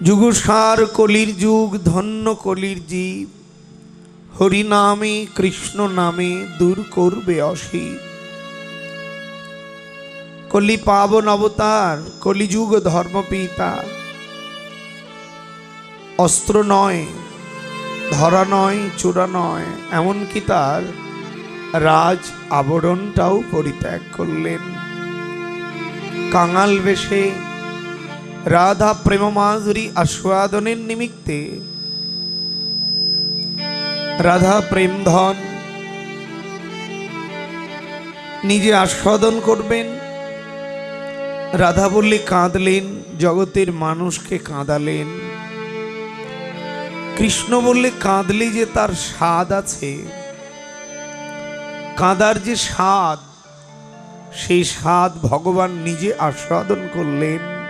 যুগসার কলির যুগ ধন্য কলির জীব, হরি নামে কৃষ্ণ নামে দূর করবে অসীম। কলি পাবন অবতার, কলিযুগ ধর্মপিতা। অস্ত্র নয়, ধরা নয়, চূড়া নয়, এমনকি তার রাজ আবরণটাও পরিত্যাগ করলেন। কাঙাল বেশে রাধা প্রেম মাধুরী আস্বাদনের নিমিত্তে রাধা প্রেম ধন নিজে আস্বাদন করবেন। রাধা বললে কাঁদলেন, জগতের মানুষকে কাঁদালেন। কৃষ্ণ বললে কাঁদলে যে তার স্বাদ আছে, কাঁদার যে স্বাদ, সেই স্বাদ ভগবান নিজে আস্বাদন করলেন।